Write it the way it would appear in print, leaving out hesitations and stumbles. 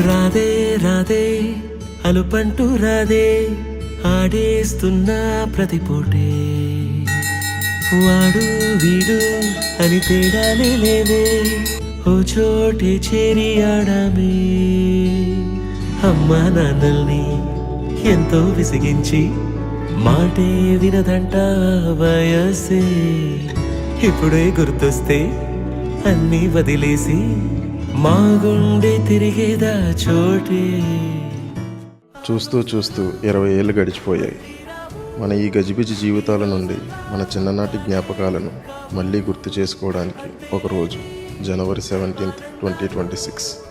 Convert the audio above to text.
రాధే రాధే అలుపంటూ రాధే ఆడేస్తున్నా ప్రతిపోటే వాడు వీడు అని తేడాలే లేవే ఓ చోటే చేరి ఆడామే అమ్మా నాన్నల్ని ఎంతో విసిగించి మాటే వినదంట వయసే ఇప్పుడే గుర్తొస్తే అన్నీ వదిలేసి మా గుండె తిరిగేదా చోటే. చూస్తూ చూస్తూ 20 ఏళ్ళు గడిచిపోయాయి. మన ఈ గజిబిజి జీవితాల నుండి మన చిన్ననాటి జ్ఞాపకాలను మళ్ళీ గుర్తు చేసుకోవడానికి ఒకరోజు జనవరి 17, 2026.